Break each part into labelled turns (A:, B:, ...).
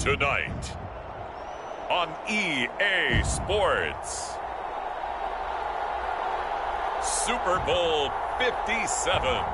A: Tonight on EA Sports, Super Bowl 57.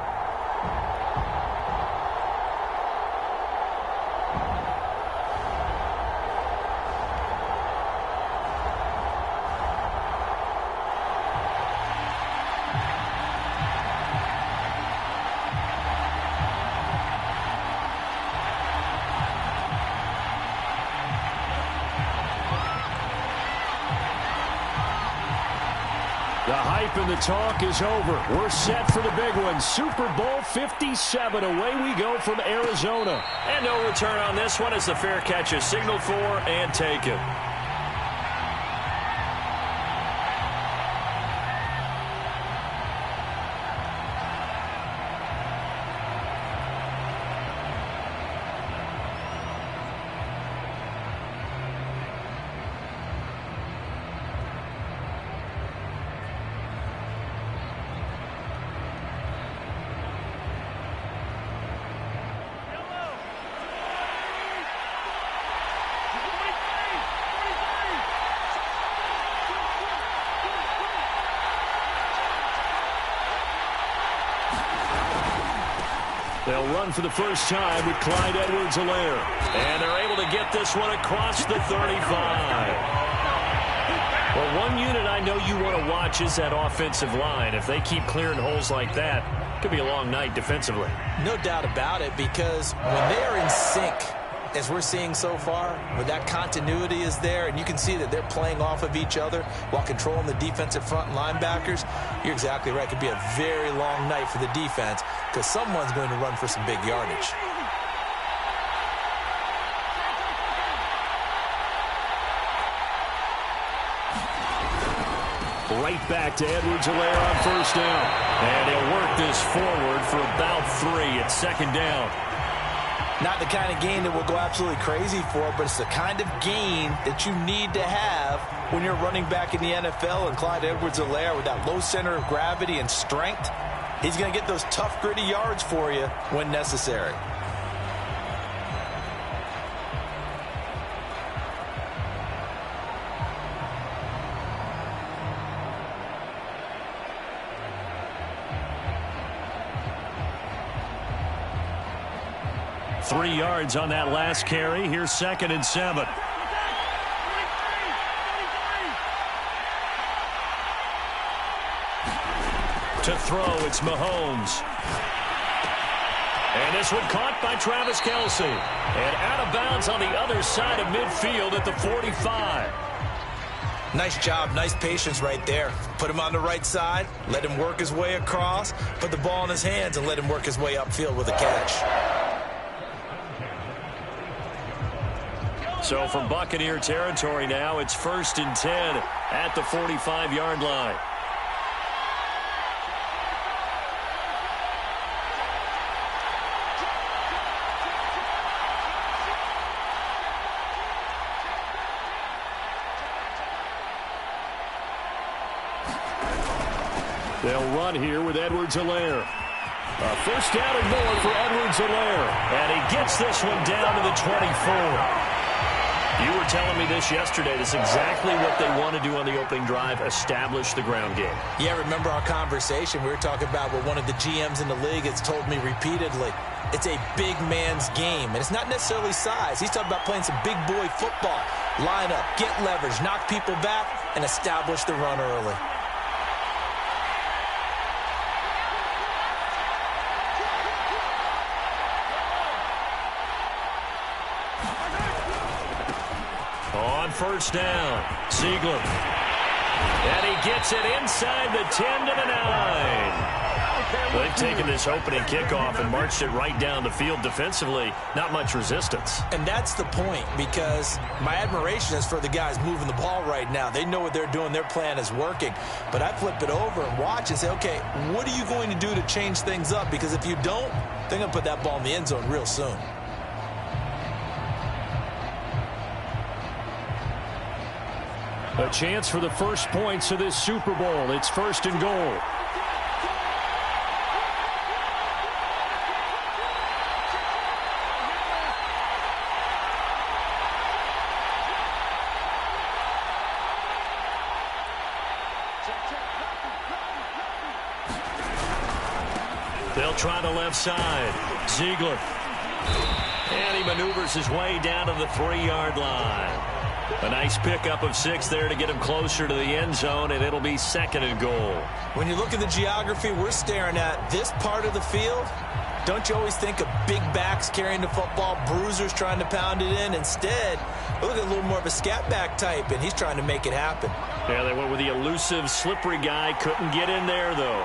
B: The hype and the talk is over. We're set for the big one. Super Bowl 57. Away we go from Arizona.
C: And no return on this one as the fair catch is signaled for and taken.
B: They'll run for the first time with Clyde Edwards-Helaire.
C: And they're able to get this one across the 35. Well, one unit I know you want to watch is that offensive line. If they keep clearing holes like that, it could be a long night defensively.
D: No doubt about it, because when they're in sync, as we're seeing so far, where that continuity is there, and you can see that they're playing off of each other while controlling the defensive front linebackers, you're exactly right. It could be a very long night for the defense because someone's going to run for some big yardage.
B: Right back to Edwards-Helaire on first down.
C: And he'll work this forward for about 3 at second down.
D: Not the kind of gain that we'll go absolutely crazy for, but it's the kind of gain that you need to have when you're running back in the NFL. And Clyde Edwards-Helaire, with that low center of gravity and strength, he's going to get those tough, gritty yards for you when necessary.
B: Three yards on that last carry. Here's 2nd and 7. To throw, it's Mahomes. And this one caught by Travis Kelce. And out of bounds on the other side of midfield at the 45.
D: Nice job, nice patience right there. Put him on the right side, let him work his way across, put the ball in his hands, and let him work his way upfield with a catch.
C: So from Buccaneer territory now, it's 1st and 10 at the 45-yard line.
B: They'll run here with Edwards-Helaire. First down and more for Edwards-Helaire.
C: And he gets this one down to the 24. You were telling me this yesterday. This is exactly what they want to do on the opening drive, establish the ground game.
D: Yeah, remember our conversation. We were talking about what one of the GMs in the league has told me repeatedly. It's a big man's game, and it's not necessarily size. He's talking about playing some big boy football. Line up, get leverage, knock people back, and establish the run early.
C: On first down, Ziegler. And he gets it inside the 10 to the 9. They've taken this opening kickoff and marched it right down the field defensively. Not much resistance.
D: And that's the point, because my admiration is for the guys moving the ball right now. They know what they're doing. Their plan is working. But I flip it over and watch and say, okay, what are you going to do to change things up? Because if you don't, they're going to put that ball in the end zone real soon.
B: A chance for the first points of this Super Bowl. It's 1st and goal.
C: They'll try the left side. Ziegler. And he maneuvers his way down to the 3-yard line. A nice pickup of 6 there to get him closer to the end zone, and it'll be 2nd and goal. When you look at the geography we're staring at, this part of the field, don't you always think of big backs carrying the football, bruisers trying to pound it in? Instead, look at a little more of a scat back type, and he's trying to make it happen. Yeah, they went with the elusive, slippery guy. Couldn't get in there, though.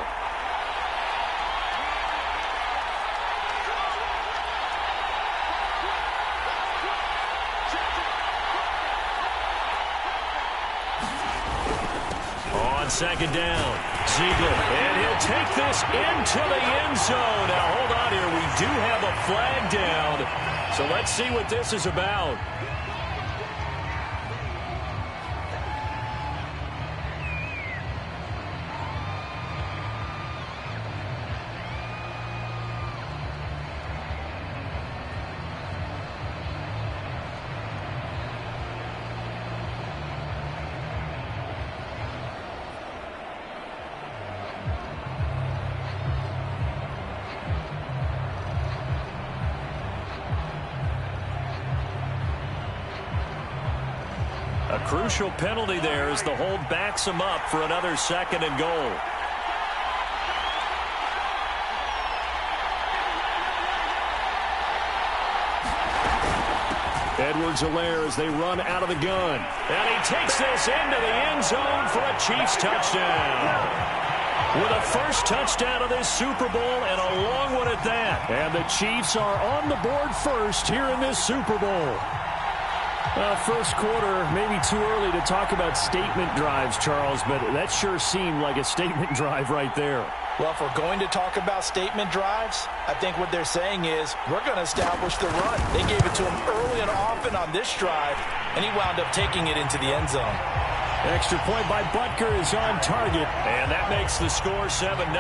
C: On 2nd down, Ziegler, and he'll take this into the end zone. Now, hold on here. We do have a flag down, so let's see what this is about. A crucial penalty there as the hold backs him up for another 2nd and goal. Edwards-Helaire as they run out of the gun. And he takes this into the end zone for a Chiefs touchdown. With a first touchdown of this Super Bowl and a long one at that. And the Chiefs are on the board first here in this Super Bowl. First quarter, maybe too early to talk about statement drives, Charles, but that sure seemed like a statement drive right there. Well, if we're going to talk about statement drives, I think what they're saying is we're going to establish the run. They gave it to him early and often on this drive, and he wound up taking it into the end zone. Extra point by Butker is on target, and that makes the score 7-0.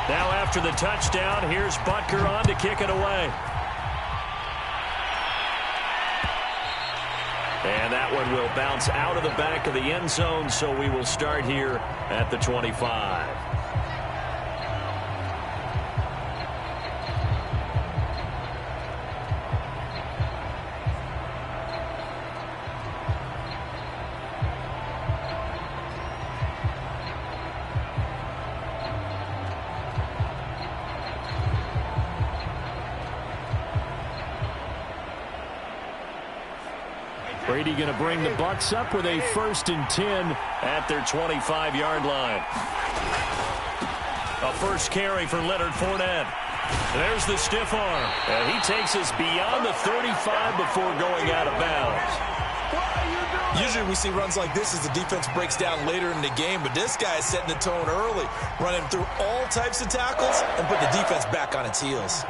C: Now after the touchdown, here's Butker on to kick it away. And that one will bounce out of the back of the end zone, so we will start here at the 25. Brady going to bring the Bucs up with a 1st and 10 at their 25-yard line. A first carry for Leonard Fournette. There's the stiff arm. And he takes us beyond the 35 before going out of bounds. Usually we see runs like this as the defense breaks down later in the game, but this guy is setting the tone early, running through all types of tackles and put the defense back on its heels.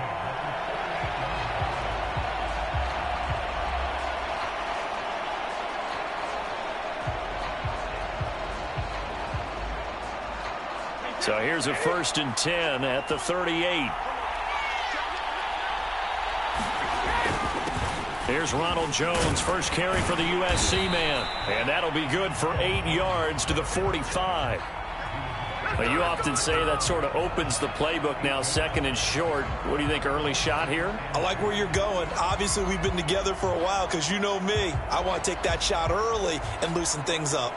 C: So here's a 1st and 10 at the 38. Here's Ronald Jones, first carry for the USC man. And that'll be good for 8 yards to the 45. Well, you often say that sort of opens the playbook now, 2nd and short. What do you think, early shot here? I like where you're going. Obviously, we've been together for a while because you know me. I want to take that shot early and loosen things up.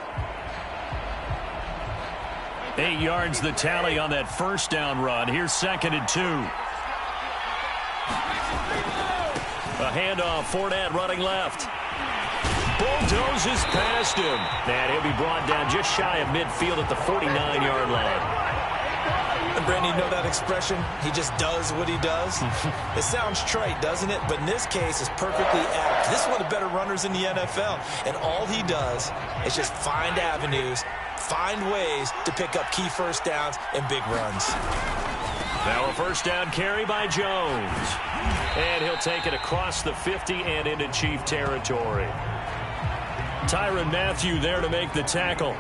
C: 8 yards the tally on that first down run. Here's 2nd and 2. A handoff, Fournette running left. Bulldozes past him. And he'll be brought down just shy of midfield at the 49-yard line. And Brandon, you know that expression? He just does what he does? It sounds trite, doesn't it? But in this case, it's perfectly apt. This is one of the better runners in the NFL. And all he does is just find avenues, find ways to pick up key first downs and big runs. Now a first down carry by Jones. And he'll take it across the 50 and into Chief territory. Tyrann Mathieu there to make the tackle.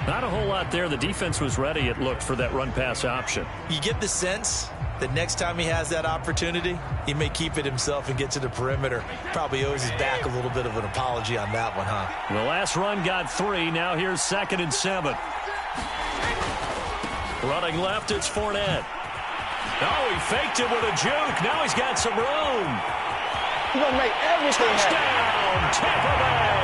C: Not a whole lot there. The defense was ready, it looked, for that run-pass option. You get the sense
D: the next time he has that opportunity, he may keep it himself and get to the perimeter. Probably owes his back a little bit of an apology on that one, huh?
B: The last run got 3. Now here's 2nd and 7. Running left, it's Fournette. Oh, he faked it with a juke. Now he's got some room.
E: He's going to make everything
B: Touchdown, Tampa Bay.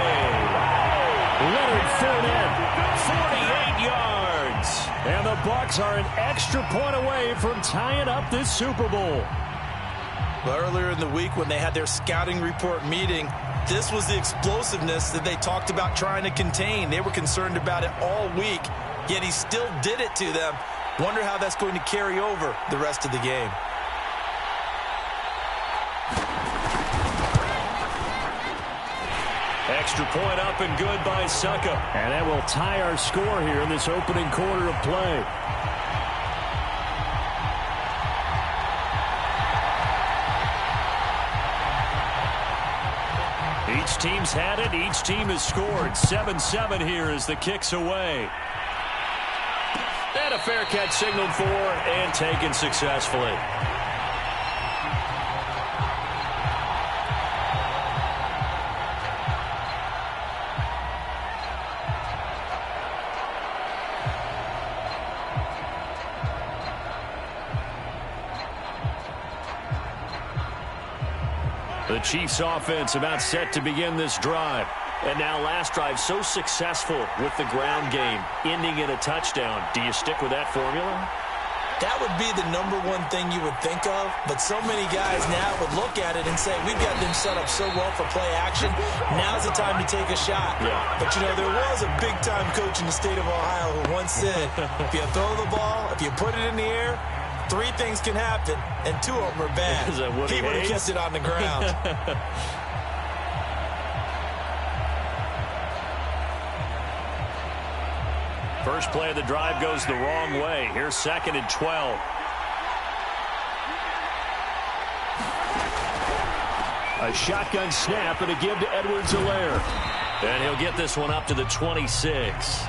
B: Leonard Fournette, 48 yards. And the Bucs are an extra point away from tying up this Super Bowl.
D: Well, earlier in the week when they had their scouting report meeting, this was the explosiveness that they talked about trying to contain. They were concerned about it all week, yet he still did it to them. Wonder how that's going to carry over the rest of the game.
B: Extra point up and good by Succa. And that will tie our score here in this opening quarter of play. Each team's had it. Each team has scored. 7-7 here as the kick's away. And a fair catch signaled for and taken successfully. The Chiefs offense about set to begin this drive.
C: And now last drive so successful with the ground game, ending in a touchdown. Do you stick with that formula?
D: That would be the #1 thing you would think of, but so many guys now would look at it and say, we've got them set up so well for play action, now's the time to take a shot.
C: Yeah.
D: But, you know, there was a big-time coach in the state of Ohio who once said, if you throw the ball, if you put it in the air, 3 things can happen, and 2 of them are bad.
C: Is that Woody
D: He would have
C: Hayes?
D: kept it on the ground.
B: First play of the drive goes the wrong way. Here's 2nd and 12. A shotgun snap and a give to Edwards-Helaire.
C: And he'll get this one up to the 26.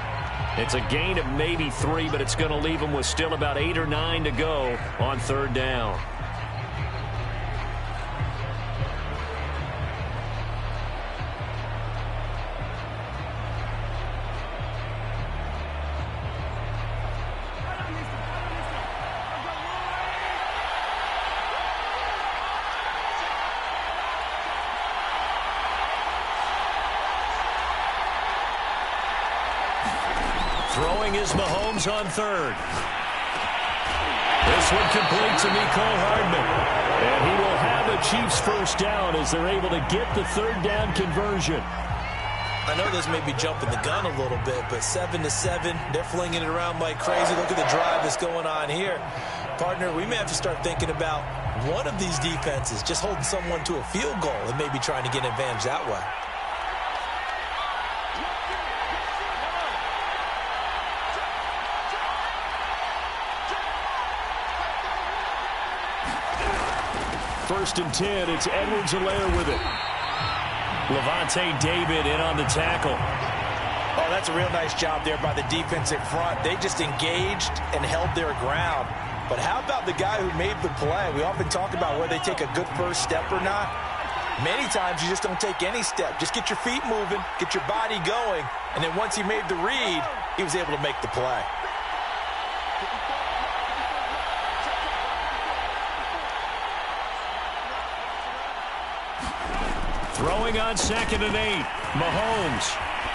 C: It's a gain of maybe 3, but it's going to leave him with still about 8 or 9 to go on 3rd down.
B: Throwing is Mahomes on 3rd. This one complete to Mecole Hardman. And he will have a Chiefs first down as they're able to get the 3rd down conversion.
D: I know this may be jumping the gun a little bit, but 7-7, they're flinging it around like crazy. Look at the drive that's going on here. Partner, we may have to start thinking about one of these defenses just holding someone to a field goal and maybe trying to get an advantage that way.
B: First and 10, it's Edwards-Helaire with it. Levante David in on the tackle.
D: Oh, that's a real nice job there by the defensive front. They just engaged and held their ground. But how about the guy who made the play? We often talk about whether they take a good first step or not. Many times you just don't take any step. Just get your feet moving, get your body going, and then once he made the read, he was able to make the play.
B: Throwing on 2nd and 8. Mahomes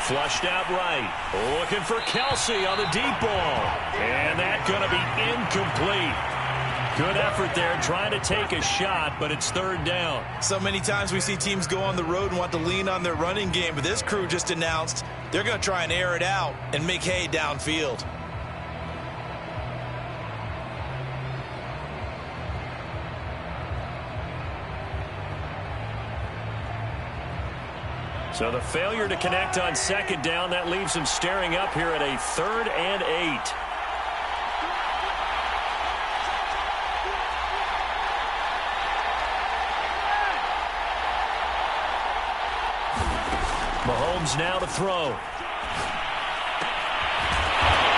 B: flushed out right. Looking for Kelsey on the deep ball. And that's going to be incomplete. Good effort there trying to take a shot, but it's 3rd down.
D: So many times we see teams go on the road and want to lean on their running game, but this crew just announced they're going to try and air it out and make hay downfield.
B: So the failure to connect on 2nd down, that leaves him staring up here at a 3rd and 8. Mahomes now to throw.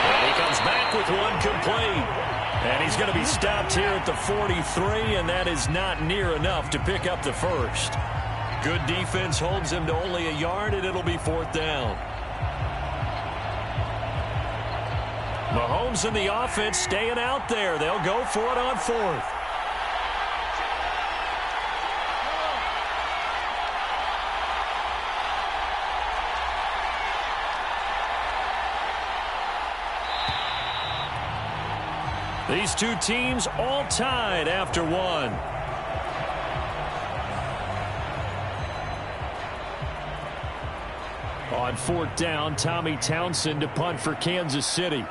B: And he comes back with one complete. And he's going to be stopped here at the 43, and that is not near enough to pick up the first. Good defense holds him to only a yard, and it'll be 4th down. Mahomes and the offense staying out there. They'll go for it on 4th. These two teams all tied after one. On 4th down, Tommy Townsend to punt for Kansas City.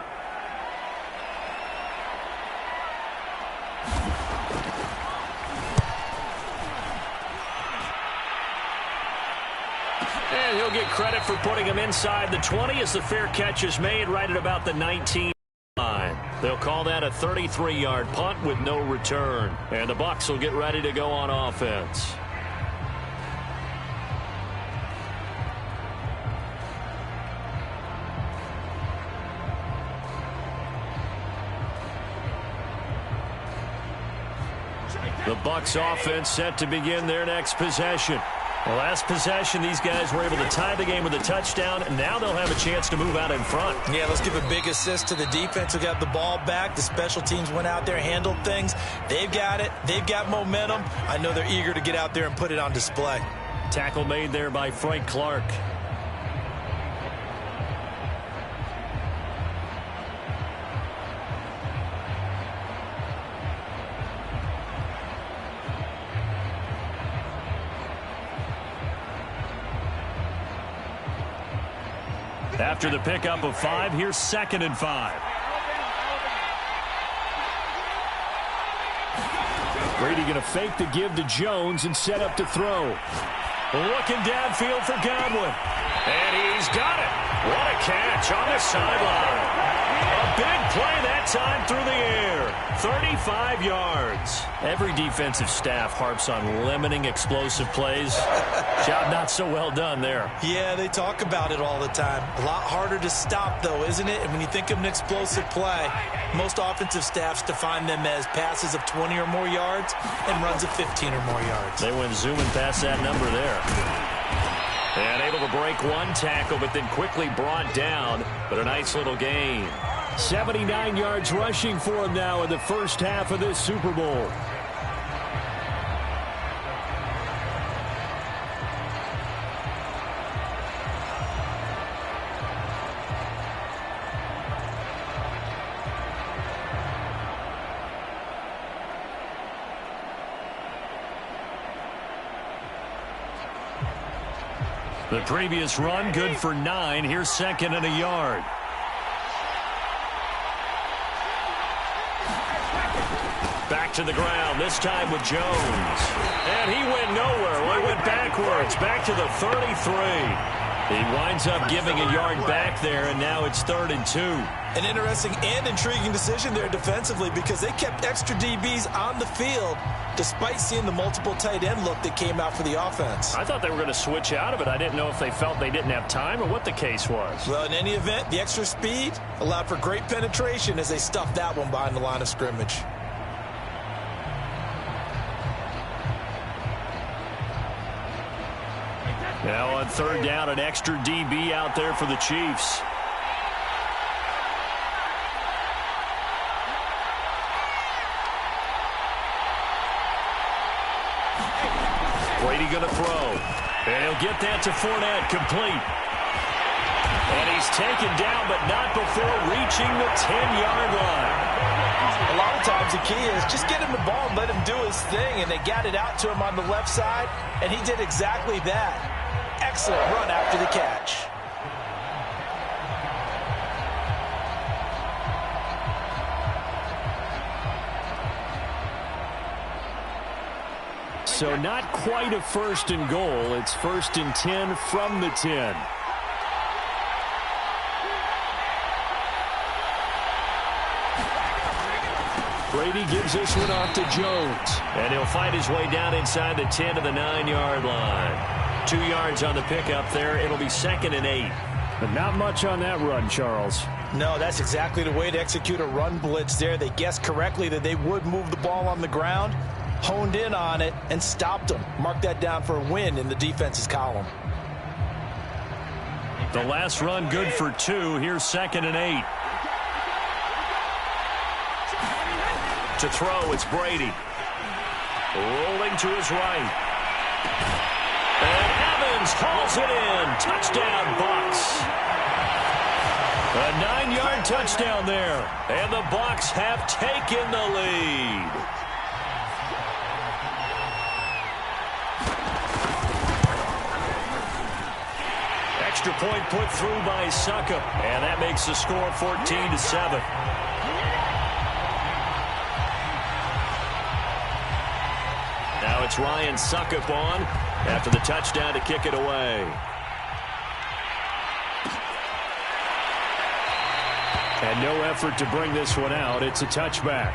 B: And he'll get credit for putting him inside the 20 as the fair catch is made right at about the 19 line. They'll call that a 33-yard punt with no return. And the Bucs will get ready to go on offense. The Bucs offense set to begin their next possession. The last possession, these guys were able to tie the game with a touchdown, and now they'll have a chance to move out in front.
D: Yeah, let's give a big assist to the defense who got the ball back. The special teams went out there, handled things. They've got it. They've got momentum. I know they're eager to get out there and put it on display.
B: Tackle made there by Frank Clark. After the pickup of 5, here's 2nd and 5. Brady going to fake the give to Jones and set up to throw. Looking downfield for Godwin. And he's got it. What a catch on the sideline. A big play that time through the air. 35 yards. Every defensive staff harps on limiting explosive plays. Job not so well done there.
D: Yeah, they talk about it all the time. A lot harder to stop, though, isn't it? And when you think of an explosive play, most offensive staffs define them as passes of 20 or more yards and runs of 15 or more yards.
B: They went zooming past that number there. And able to break one tackle, but then quickly brought down. But a nice little gain. 79 yards rushing for him now in the first half of this Super Bowl. The previous run good for 9. Here's 2nd and a yard. Back to the ground, this time with Jones. And he went nowhere. Well, he went backwards, back to the 33. He winds up giving a yard back there, and now it's 3rd and 2.
D: An interesting and intriguing decision there defensively because they kept extra DBs on the field despite seeing the multiple tight end look that came out for the offense.
B: I thought they were going to switch out of it. I didn't know if they felt they didn't have time or what the case was.
D: Well, in any event, the extra speed allowed for great penetration as they stuffed that one behind the line of scrimmage.
B: Now on 3rd down, an extra DB out there for the Chiefs. Brady going to throw. And he'll get that to Fournette, complete. And he's taken down, but not before reaching the 10-yard line.
D: A lot of times the key is just get him the ball and let him do his thing, and they got it out to him on the left side, and he did exactly that. Excellent run after the catch.
B: So not quite a 1st and goal. It's 1st and 10 from the 10. Brady gives this one off to Jones. And he'll fight his way down inside the 10 to the 9-yard line. 2 yards on the pickup there. It'll be 2nd and 8.
C: But not much on that run, Charles.
D: No, that's exactly the way to execute a run blitz there. They guessed correctly that they would move the ball on the ground, honed in on it, and stopped them. Mark that down for a win in the defense's column.
B: The last run good for 2. Here's 2nd and 8. To throw, it's Brady. Rolling to his right. And Evans hauls it in. Touchdown, Bucs. A 9-yard touchdown there. And the Bucs have taken the lead. Extra point put through by Succop. And that makes the score 14-7. Now it's Ryan Succop on after the touchdown to kick it away. And no effort to bring this one out. It's a touchback.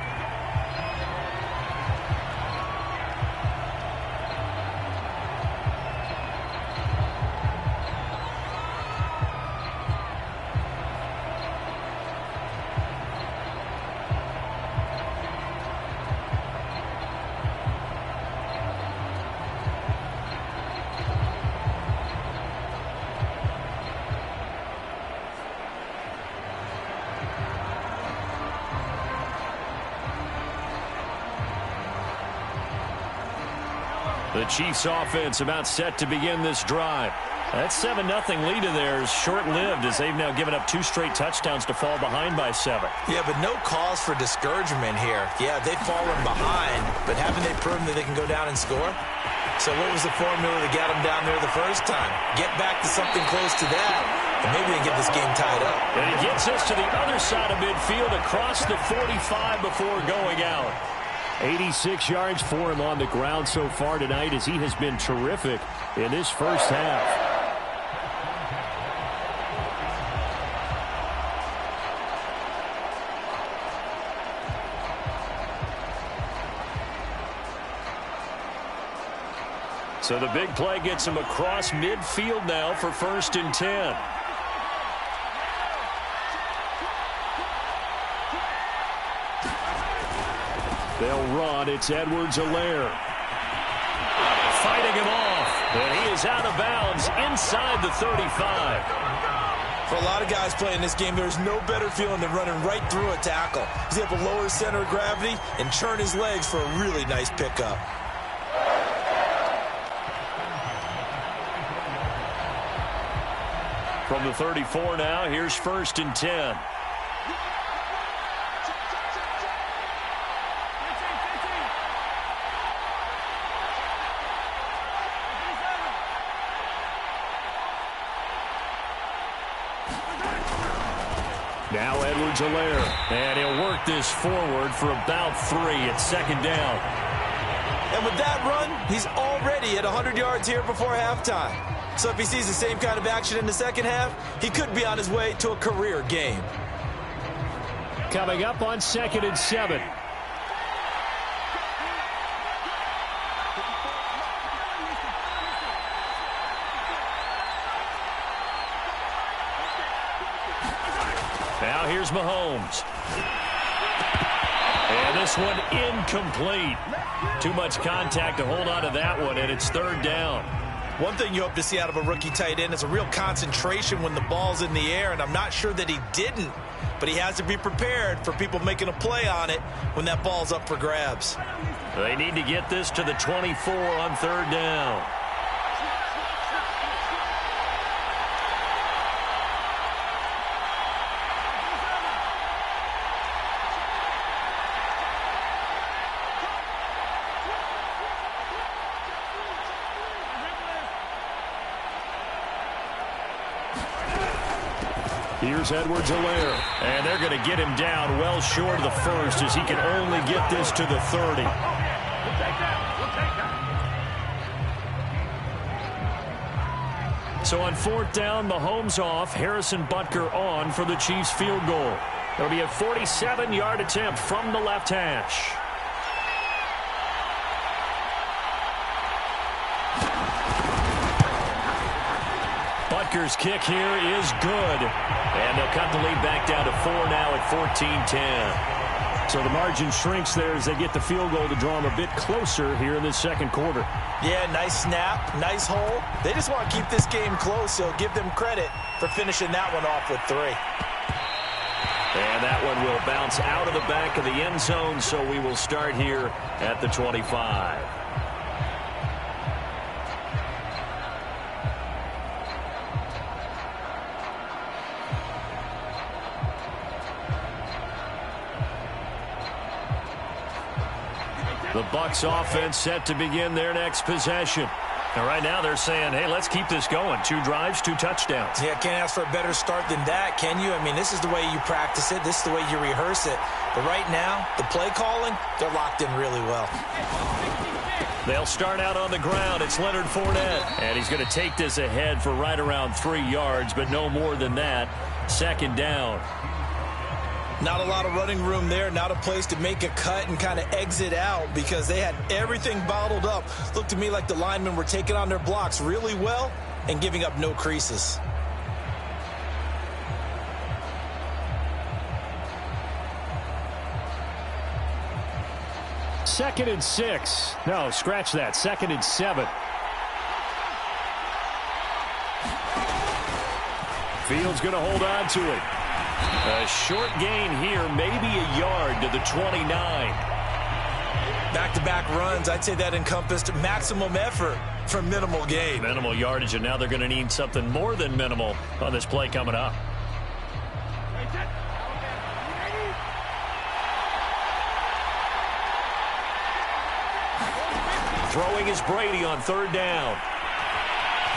B: The Chiefs offense about set to begin this drive. That 7-0 lead of theirs short-lived as they've now given up 2 straight touchdowns to fall behind by 7.
D: Yeah, but no cause for discouragement here. Yeah, they've fallen behind, but haven't they proven that they can go down and score? So what was the formula that got them down there the first time? Get back to something close to that, and maybe they get this game tied up.
B: And he gets us to the other side of midfield across the 45 before going out. 86 yards for him on the ground so far tonight as he has been terrific in this first half. So the big play gets him across midfield now for 1st and 10. They'll run. It's Edwards-Helaire. Fighting him off. And he is out of bounds inside the 35.
D: For a lot of guys playing this game, there's no better feeling than running right through a tackle. He's able to lower his center of gravity and churn his legs for a really nice pickup.
B: From the 34 now, here's 1st and 10. Now Edwards-Helaire, and he'll work this forward for about 3 at 2nd down.
D: And with that run, he's already at 100 yards here before halftime. So if he sees the same kind of action in the second half, he could be on his way to a career game.
B: Coming up on 2nd and 7. Now here's Mahomes. And this one incomplete. Too much contact to hold on to that one, and it's 3rd down.
D: One thing you hope to see out of a rookie tight end is a real concentration when the ball's in the air, and I'm not sure that he didn't, but he has to be prepared for people making a play on it when that ball's up for grabs.
B: They need to get this to the 24 on 3rd down. Here's Edwards-Helaire, and they're going to get him down well short of the 1st as he can only get this to the 30. So on 4th down, Mahomes off, Harrison Butker on for the Chiefs field goal. It'll be a 47-yard attempt from the left hash. Rutgers' kick here is good. And they'll cut the lead back down to 4 now at 14-10.
C: So the margin shrinks there as they get the field goal to draw them a bit closer here in this second quarter.
D: Yeah, nice snap, nice hole. They just want to keep this game close, so give them credit for finishing that one off with 3.
B: And that one will bounce out of the back of the end zone, so we will start here at the 25. The Bucs offense set to begin their next possession. And right now they're saying, hey, let's keep this going. 2 drives, 2 touchdowns.
D: Yeah, can't ask for a better start than that, can you? I mean, this is the way you practice it. This is the way you rehearse it. But right now, the play calling, they're locked in really well.
B: They'll start out on the ground. It's Leonard Fournette. And he's going to take this ahead for right around 3 yards, but no more than that. 2nd down.
D: Not a lot of running room there, not a place to make a cut and kind of exit out because they had everything bottled up. Looked to me like the linemen were taking on their blocks really well and giving up no creases.
C: Second and 6. No, scratch that. 2nd and 7.
B: Fields going to hold on to it. A short gain here, maybe a yard to the 29.
D: Back-to-back runs, I'd say that encompassed maximum effort for minimal gain.
B: Minimal yardage, and now they're going to need something more than minimal on this play coming up. Throwing is Brady on 3rd down.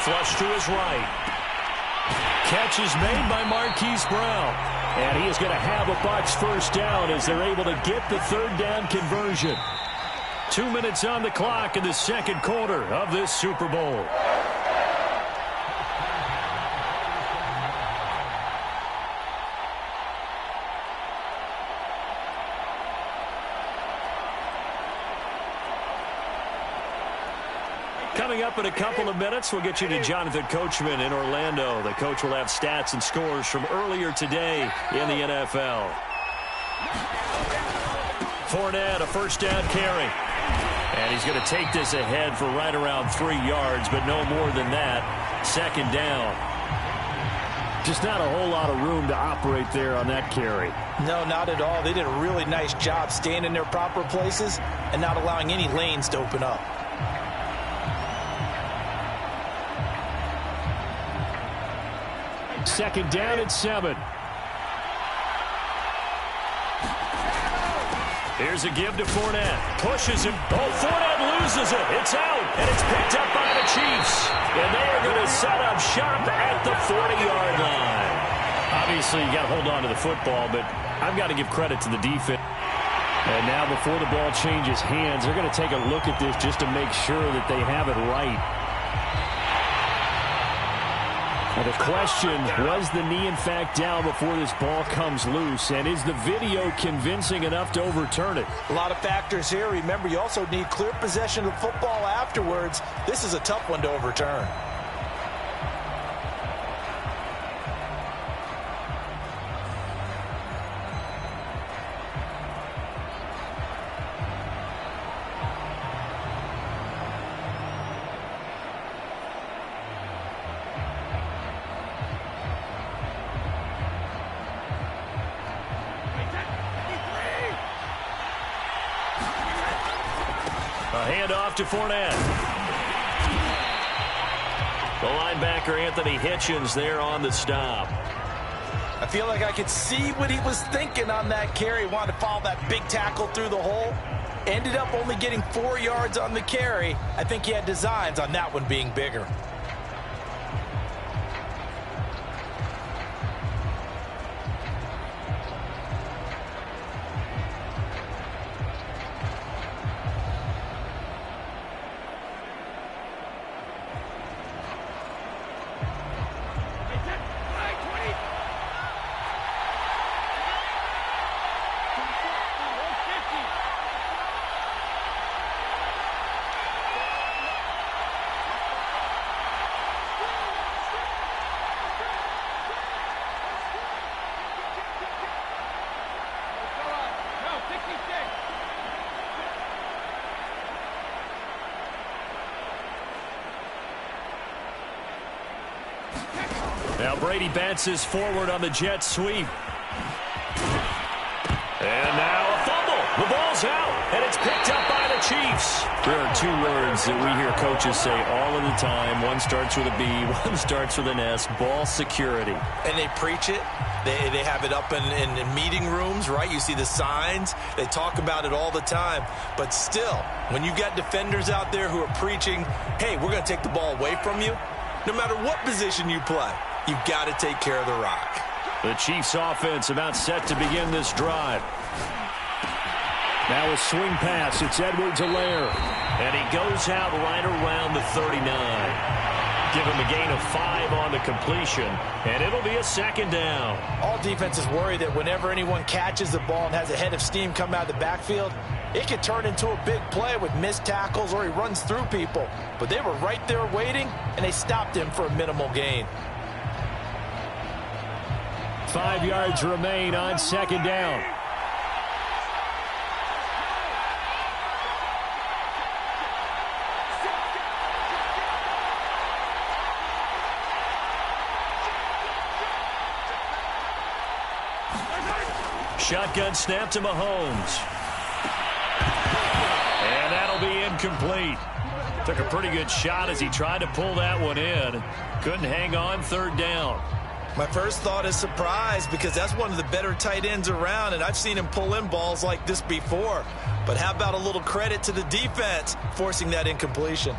B: Flush to his right. Catch is made by Marquise Brown. And he is going to have a Bucs 1st down as they're able to get the 3rd down conversion. 2 minutes on the clock in the second quarter of this Super Bowl. Coming up in a couple of minutes, we'll get you to Jonathan Coachman in Orlando. The coach will have stats and scores from earlier today in the NFL. Fournette, a 1st down carry. And he's going to take this ahead for right around 3 yards, but no more than that. 2nd down.
C: Just not a whole lot of room to operate there on that carry.
D: No, not at all. They did a really nice job staying in their proper places and not allowing any lanes to open up.
C: Second down at 7.
B: Here's a give to Fournette. Pushes him. Oh, Fournette loses it. It's out, and it's picked up by the Chiefs. And they are going to set up shop at the 40-yard line. Obviously, you got to hold on to the football, but I've got to give credit to the defense.
C: And now before the ball changes hands, they're going to take a look at this just to make sure that they have it right. Now the question, was the knee in fact down before this ball comes loose? And is the video convincing enough to overturn it?
D: A lot of factors here. Remember, you also need clear possession of football afterwards. This is a tough one to overturn.
B: Handoff to Fournette. The linebacker, Anthony Hitchens, there on the stop.
D: I feel like I could see what he was thinking on that carry. Wanted to follow that big tackle through the hole. Ended up only getting 4 yards on the carry. I think he had designs on that one being bigger.
B: Now Brady bounces forward on the jet sweep. And now a fumble. The ball's out, and it's picked up by the Chiefs. There are two words that we hear coaches say all of the time. One starts with a B, one starts with an S, ball security.
D: And they preach it. They have it up in meeting rooms, right? You see the signs. They talk about it all the time. But still, when you've got defenders out there who are preaching, hey, we're going to take the ball away from you, no matter what position you play, you've got to take care of the rock.
B: The Chiefs offense about set to begin this drive. Now a swing pass. It's Edwards-Helaire. And he goes out right around the 39. Give him a gain of 5 on the completion, and it'll be a second down.
D: All defenses worry that whenever anyone catches the ball and has a head of steam come out of the backfield, it could turn into a big play with missed tackles or he runs through people. But they were right there waiting, and they stopped him for a minimal gain.
B: 5 yards remain on second down. Shotgun snap to Mahomes. And that'll be incomplete. Took a pretty good shot as he tried to pull that one in. Couldn't hang on, third down.
D: My first thought is surprise because that's one of the better tight ends around, and I've seen him pull in balls like this before. But how about a little credit to the defense forcing that incompletion?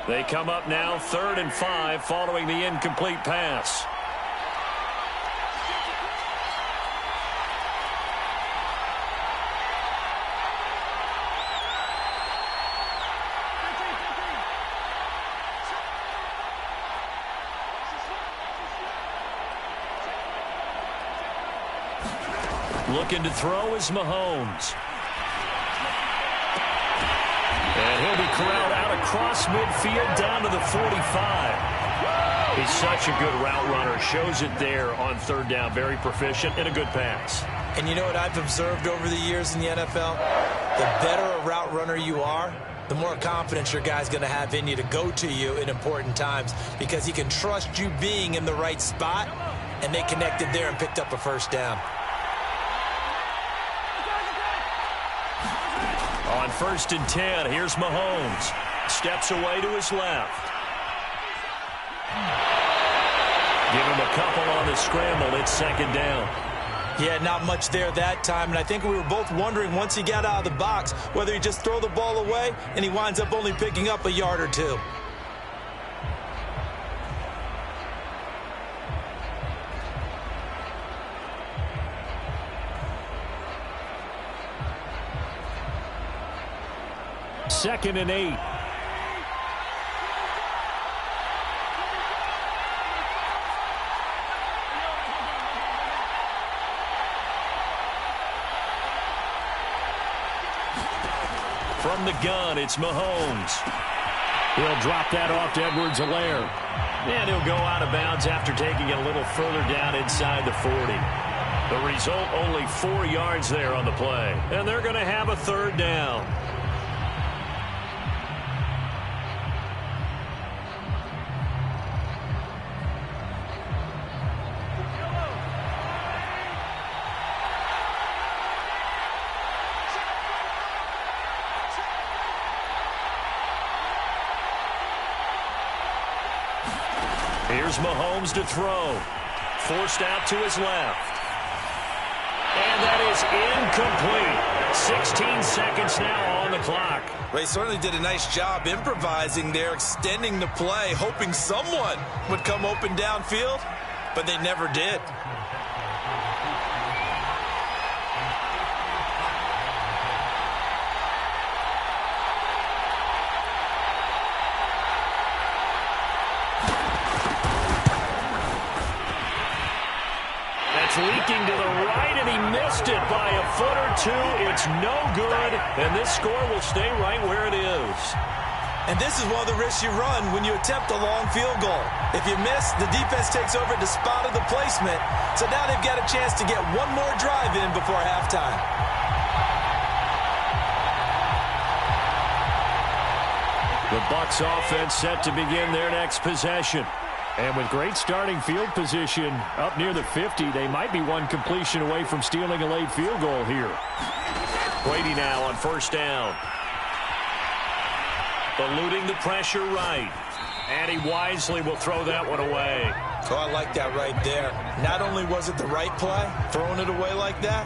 B: They come up now 3rd and 5 following the incomplete pass. Looking to throw is Mahomes. And he'll be corralled out across midfield down to the 45. He's such a good route runner. Shows it there on third down. Very proficient and a good pass.
D: And you know what I've observed over the years in the NFL? The better a route runner you are, the more confidence your guy's going to have in you to go to you in important times because he can trust you being in the right spot, and they connected there and picked up a first down.
B: On 1st and 10, here's Mahomes. Steps away to his left. Give him a couple on the scramble. It's second down.
D: Yeah, not much there that time, and I think we were both wondering once he got out of the box whether he just throw the ball away and he winds up only picking up a yard or two.
B: Second and 8. From the gun, it's Mahomes. He'll drop that off to Edwards-Helaire. And he'll go out of bounds after taking it a little further down inside the 40. The result, only 4 yards there on the play. And they're going to have a third down. Here's Mahomes to throw. Forced out to his left. And that is incomplete. 16 seconds now on the clock.
D: Well, he certainly did a nice job improvising there, extending the play, hoping someone would come open downfield, but they never did.
B: Leaking to the right, and he missed it by a foot or two. It's no good, and this score will stay right where it is.
D: And this is one of the risks you run when you attempt a long field goal. If you miss, the defense takes over the spot of the placement. So now they've got a chance to get one more drive in before halftime.
B: The Bucs offense set to begin their next possession. And with great starting field position up near the 50, they might be one completion away from stealing a late field goal here. Brady now on first down. Eluding the pressure right. And he wisely will throw that one away.
D: Oh, I like that right there. Not only was it the right play, throwing it away like that,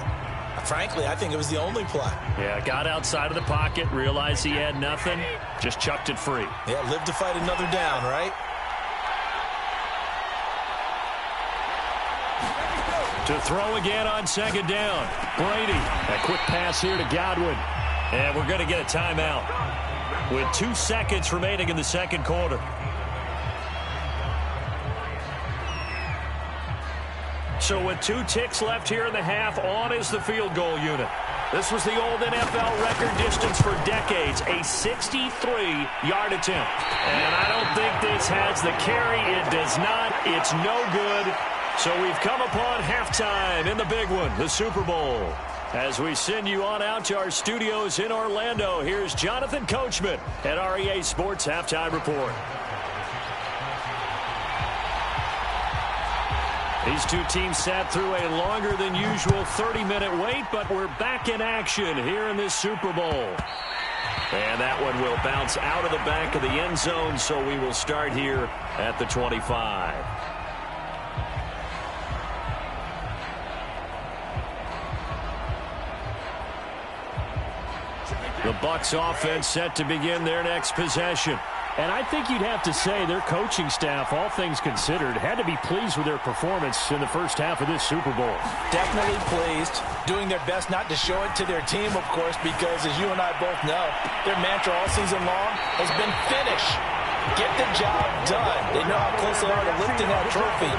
D: frankly, I think it was the only play.
B: Yeah, got outside of the pocket, realized he had nothing, just chucked it free.
D: Yeah, live to fight another down, right?
B: To throw again on second down. Brady, a quick pass here to Godwin. And we're going to get a timeout with 2 seconds remaining in the second quarter. So with 2 ticks left here in the half, on is the field goal unit. This was the old NFL record distance for decades, a 63-yard attempt. And I don't think this has the carry. It does not. It's no good. So we've come upon halftime in the big one, the Super Bowl. As we send you on out to our studios in Orlando, here's Jonathan Coachman at REA Sports Halftime Report. These two teams sat through a longer than usual 30-minute wait, but we're back in action here in this Super Bowl. And that one will bounce out of the back of the end zone, so we will start here at the 25. The Bucs offense set to begin their next possession. And I think you'd have to say their coaching staff, all things considered, had to be pleased with their performance in the first half of this Super Bowl.
D: Definitely pleased, doing their best not to show it to their team, of course, because as you and I both know, their mantra all season long has been finish. Get the job done. They know how close they are to lifting that trophy.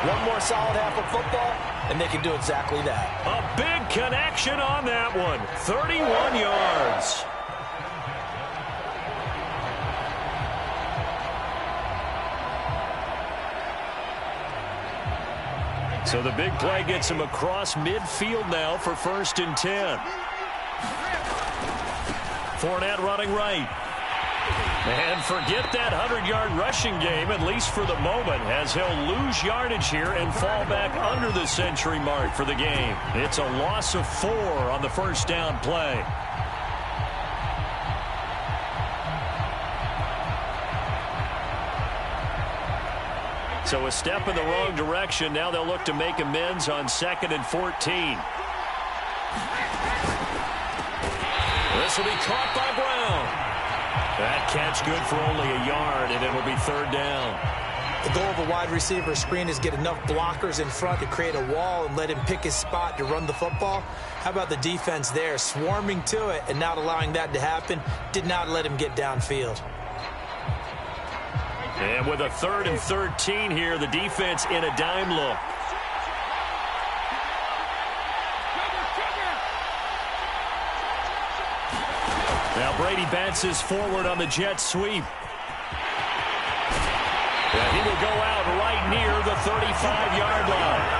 D: One more solid half of football, and they can do exactly that.
B: A big connection on that one. 31 yards. So the big play gets him across midfield now for 1st and 10. Fournette running right. And forget that 100-yard rushing game, at least for the moment, as he'll lose yardage here and fall back under the century mark for the game. It's a loss of 4 on the first down play. So a step in the wrong direction. Now they'll look to make amends on 2nd and 14. This will be caught by Brown. That catch good for only a yard, and it'll be 3rd down.
D: The goal of a wide receiver screen is get enough blockers in front to create a wall and let him pick his spot to run the football. How about the defense there, swarming to it and not allowing that to happen? Did not let him get downfield.
B: And with a 3rd and 13 here, the defense in a dime look. Now Brady bounces forward on the jet sweep. And he will go out right near the 35-yard line.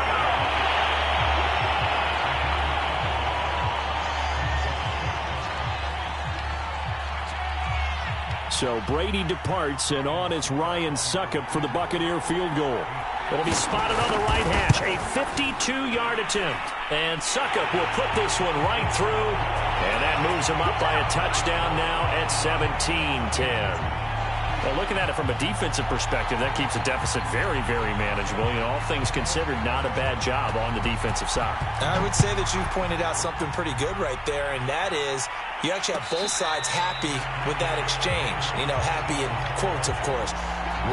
B: So Brady departs, and on it's Ryan Succop for the Buccaneer field goal. It'll be spotted on the right hash, a 52-yard attempt. And Succop will put this one right through, and that moves him up by a touchdown now at 17-10. Well, looking at it from a defensive perspective, that keeps the deficit very, very manageable. You know, all things considered, not a bad job on the defensive side.
D: I would say that you've pointed out something pretty good right there, and that is you actually have both sides happy with that exchange. You know, happy in quotes, of course.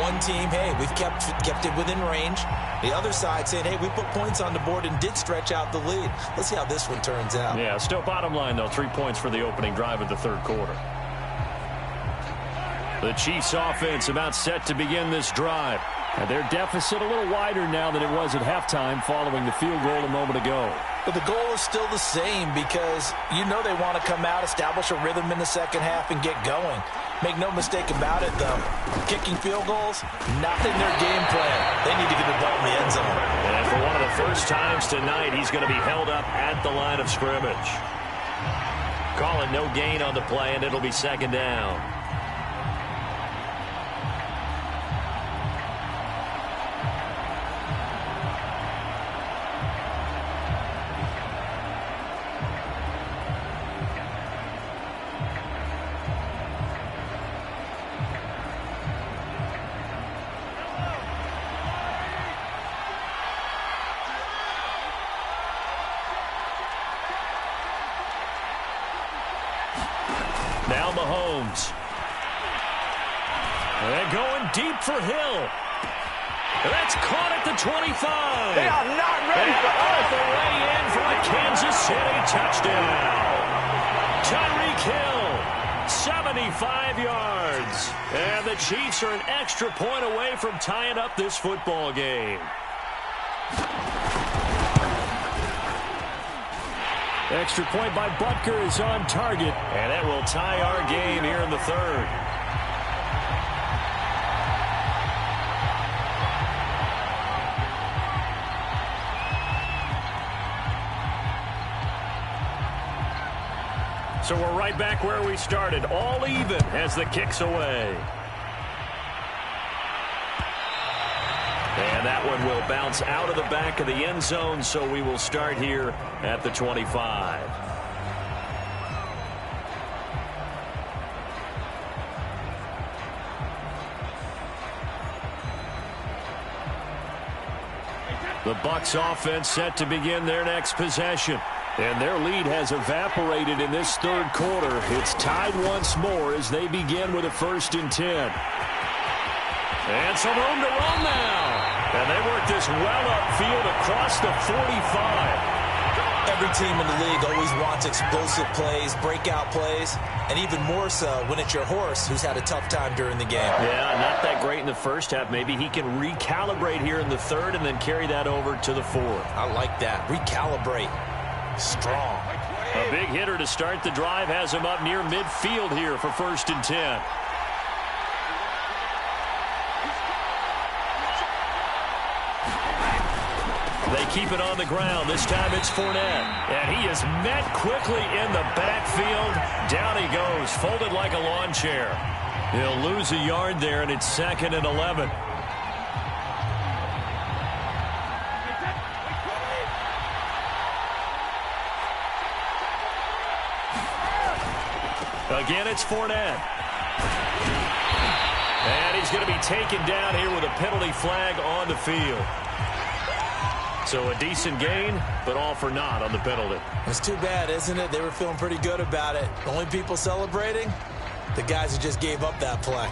D: One team, hey, we've kept it within range. The other side saying, hey, we put points on the board and did stretch out the lead. Let's see how this one turns out.
B: Yeah, still bottom line, though, 3 points for the opening drive of the third quarter. The Chiefs offense about set to begin this drive. And their deficit a little wider now than it was at halftime following the field goal a moment ago.
D: But the goal is still the same because you know they want to come out, establish a rhythm in the second half, and get going. Make no mistake about it, though. Kicking field goals, not in their game plan. They need to get the ball in the end zone.
B: And for one of the first times tonight, he's going to be held up at the line of scrimmage. Call it no gain on the play, and it'll be 2nd down. Now Mahomes. And going deep for Hill. That's caught at the 25.
E: They are not ready for
B: all the way in for a Kansas City touchdown. Tyreek Hill, 75 yards. And the Chiefs are an extra point away from tying up this football game. Extra point by Butker is on target. And that will tie our game here in the third. So we're right back where we started, all even as the kick's away. And that one will bounce out of the back of the end zone, so we will start here at the 25. The Bucs offense set to begin their next possession. And their lead has evaporated in this third quarter. It's tied once more as they begin with a 1st and 10. And some room to run now. And they work this well upfield across the 45.
D: Every team in the league always wants explosive plays, breakout plays, and even more so when it's your horse who's had a tough time during the game.
B: Yeah, not that great in the first half. Maybe he can recalibrate here in the third and then carry that over to the fourth.
D: I like that. Recalibrate. Strong.
B: A big hitter to start the drive has him up near midfield here for 1st and 10. They keep it on the ground. This time it's Fournette. And he is met quickly in the backfield. Down he goes, folded like a lawn chair. He'll lose a yard there, and it's 2nd and 11. Again, it's Fournette. And he's going to be taken down here with a penalty flag on the field. So a decent gain, but all for naught on the penalty.
D: It's too bad, isn't it? They were feeling pretty good about it. The only people celebrating, the guys who just gave up that play.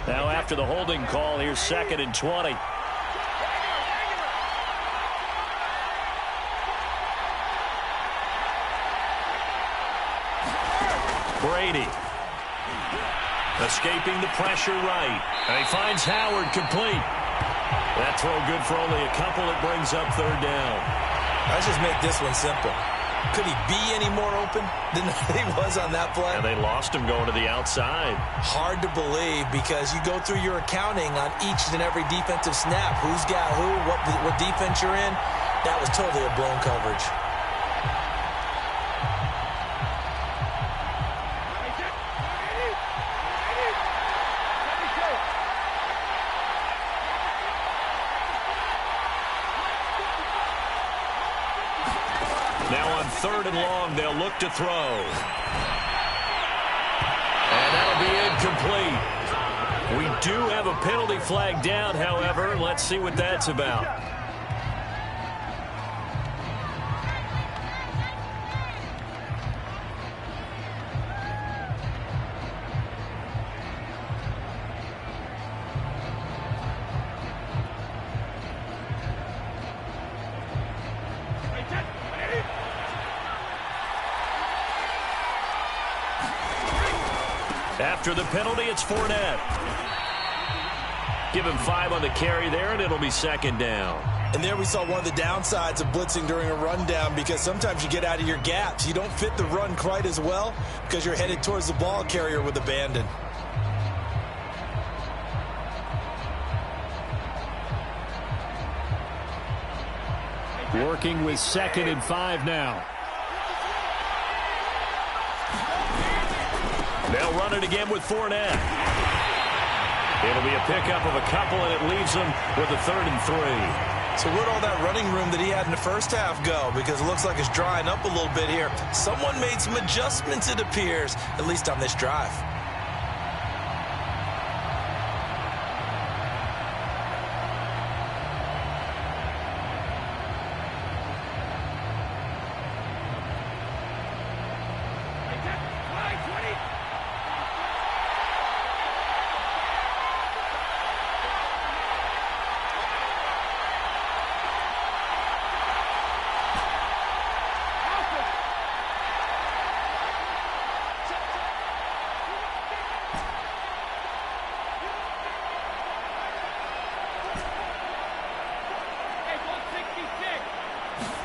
B: Now after the holding call, here's 2nd and 20. Brady. Escaping the pressure right. And he finds Howard complete. That throw good for only a couple. It brings up 3rd down.
D: Let's just make this one simple. Could he be any more open than he was on that play?
B: And they lost him going to the outside.
D: Hard to believe because you go through your accounting on each and every defensive snap. Who's got who, what defense you're in. That was totally a blown coverage.
B: Now on 3rd and long, they'll look to throw. And that'll be incomplete. We do have a penalty flag down, however. Let's see what that's about. After the penalty, it's Fournette. Give him 5 on the carry there, and it'll be 2nd down.
D: And there we saw one of the downsides of blitzing during a rundown because sometimes you get out of your gaps. You don't fit the run quite as well because you're headed towards the ball carrier with abandon.
B: Working with 2nd and 5 now. They'll run it again with Fournette. It'll be a pickup of a couple, and it leaves them with a 3rd and 3.
D: So where'd all that running room that he had in the first half go? Because it looks like it's drying up a little bit here. Someone made some adjustments, it appears, at least on this drive.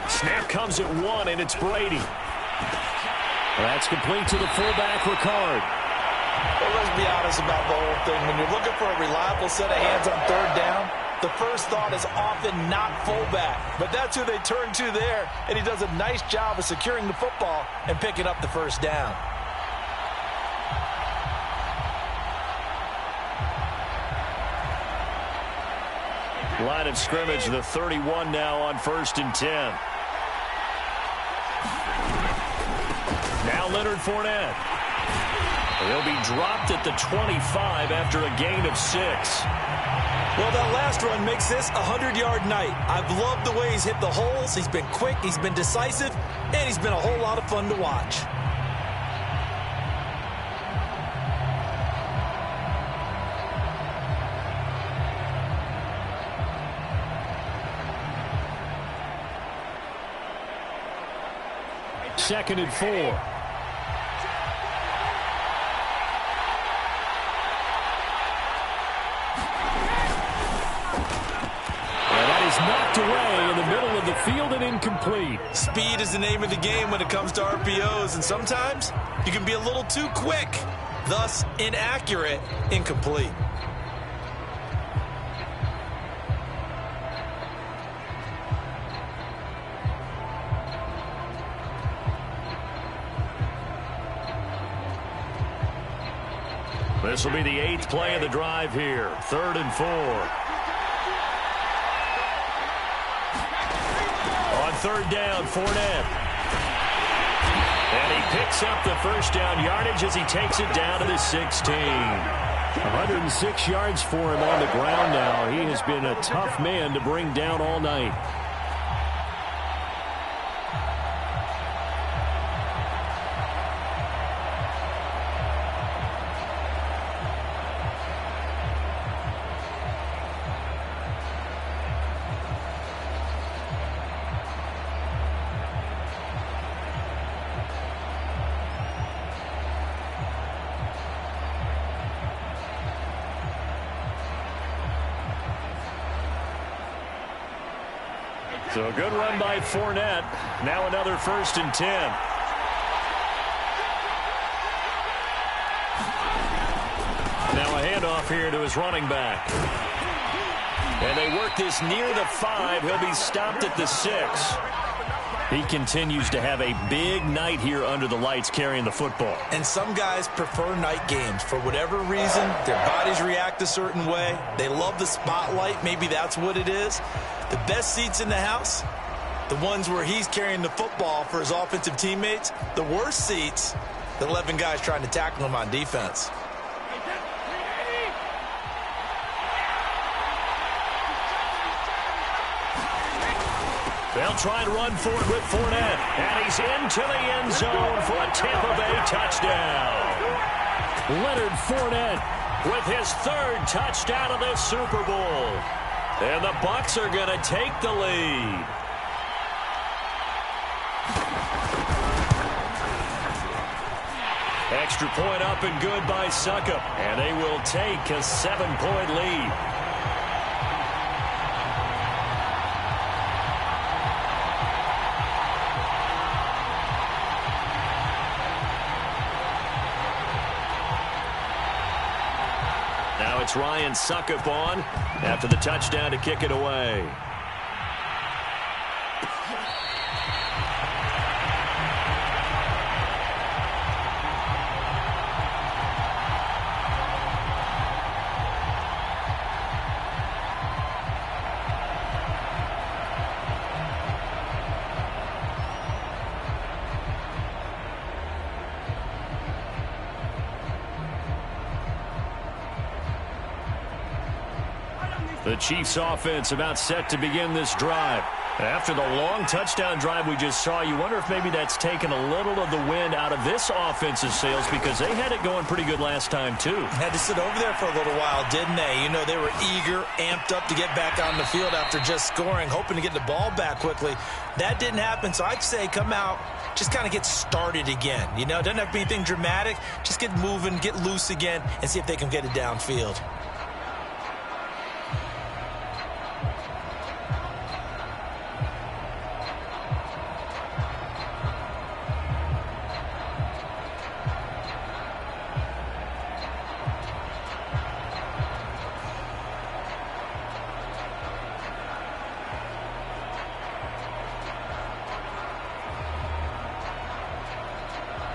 B: Snap comes at 1, and it's Brady. That's complete to the fullback, Ricard.
D: Well, let's be honest about the whole thing. When you're looking for a reliable set of hands on 3rd down, the first thought is often not fullback. But that's who they turn to there, and he does a nice job of securing the football and picking up the first down.
B: Line of scrimmage, the 31 now on 1st and 10. Now Leonard Fournette. He'll be dropped at the 25 after a gain of 6.
D: Well, that last run makes this a 100-yard night. I've loved the way he's hit the holes. He's been quick, he's been decisive, and he's been a whole lot of fun to watch.
B: Second and 4. Knocked away in the middle of the field and incomplete.
D: Speed is the name of the game when it comes to RPOs, and sometimes you can be a little too quick, thus inaccurate, incomplete.
B: This will be the 8th play of the drive here. 3rd and 4. 3rd down, Fournette. And he picks up the first down yardage as he takes it down to the 16. 106 yards for him on the ground now. He has been a tough man to bring down all night. So a good run by Fournette. Now another 1st and 10. Now a handoff here to his running back. And they work this near the 5. He'll be stopped at the 6. He continues to have a big night here under the lights carrying the football.
D: And some guys prefer night games. For whatever reason, their bodies react a certain way. They love the spotlight. Maybe that's what it is. The best seats in the house, the ones where he's carrying the football for his offensive teammates. The worst seats, the 11 guys trying to tackle him on defense.
B: They'll try and run for it with Fournette. And he's into the end zone for a Tampa Bay touchdown. Leonard Fournette with his 3rd touchdown of the Super Bowl. And the Bucs are going to take the lead. Extra point up and good by Succop. And they will take a 7-point lead. Now it's Ryan Succop on after the touchdown to kick it away. The Chiefs offense about set to begin this drive. After the long touchdown drive we just saw, you wonder if maybe that's taken a little of the wind out of this offense's sails, because they had it going pretty good last time too.
D: Had to sit over there for a little while, didn't they? You know, they were eager, amped up to get back on the field after just scoring, hoping to get the ball back quickly. That didn't happen, so I'd say come out, just kind of get started again. You know, it doesn't have to be anything dramatic. Just get moving, get loose again, and see if they can get it downfield.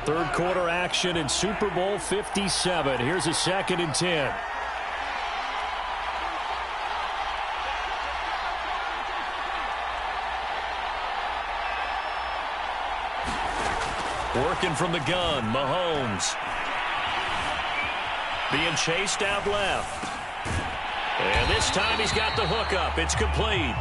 B: Third quarter action in Super Bowl 57. Here's a 2nd and 10. Working from the gun, Mahomes. Being chased out left. And this time he's got the hook up. It's complete.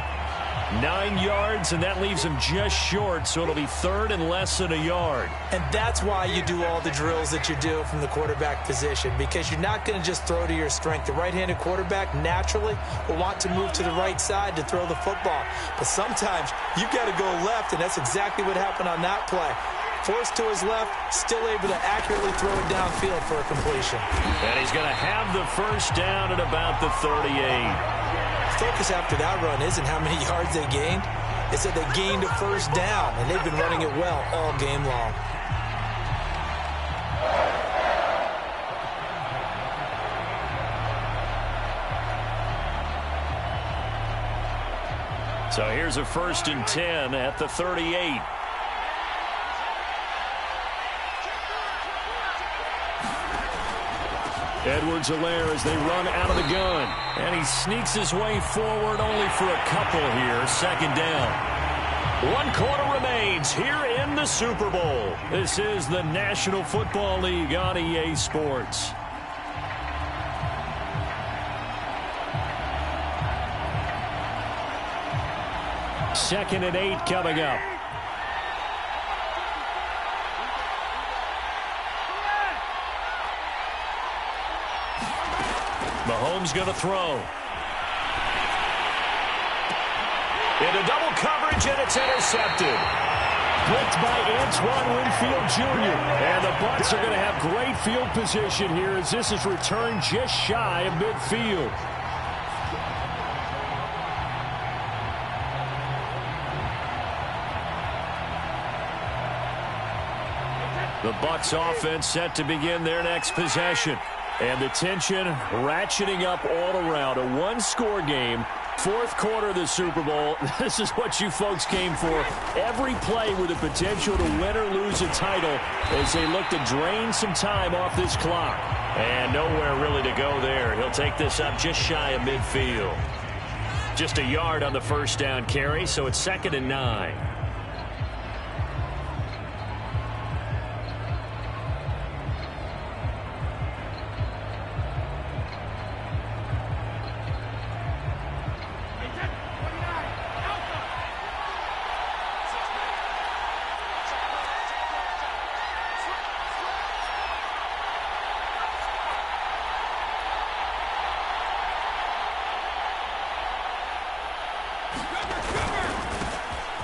B: 9 yards, and that leaves him just short, so it'll be 3rd and less than a yard.
D: And that's why you do all the drills that you do from the quarterback position, because you're not going to just throw to your strength. The right-handed quarterback naturally will want to move to the right side to throw the football. But sometimes you've got to go left, and that's exactly what happened on that play. Forced to his left, still able to accurately throw it downfield for a completion.
B: And he's going to have the first down at about the 38.
D: Focus after that run isn't how many yards they gained. It's that they gained a first down, and they've been running it well all game long.
B: So here's a 1st and 10 at the 38. Edwards-Helaire as they run out of the gun. And he sneaks his way forward only for a couple here. 2nd down. 1 quarter remains here in the Super Bowl. This is the National Football League on EA Sports. Second and 8 coming up. Mahomes going to throw. Into double coverage, and it's intercepted. Blitzed by Antoine Winfield Jr. And the Bucs are going to have great field position here as this is returned just shy of midfield. The Bucs offense set to begin their next possession. And the tension ratcheting up all around. A 1-score game. 4th quarter of the Super Bowl. This is what you folks came for. Every play with the potential to win or lose a title as they look to drain some time off this clock. And nowhere really to go there. He'll take this up just shy of midfield. Just a yard on the first down carry, so it's 2nd and 9.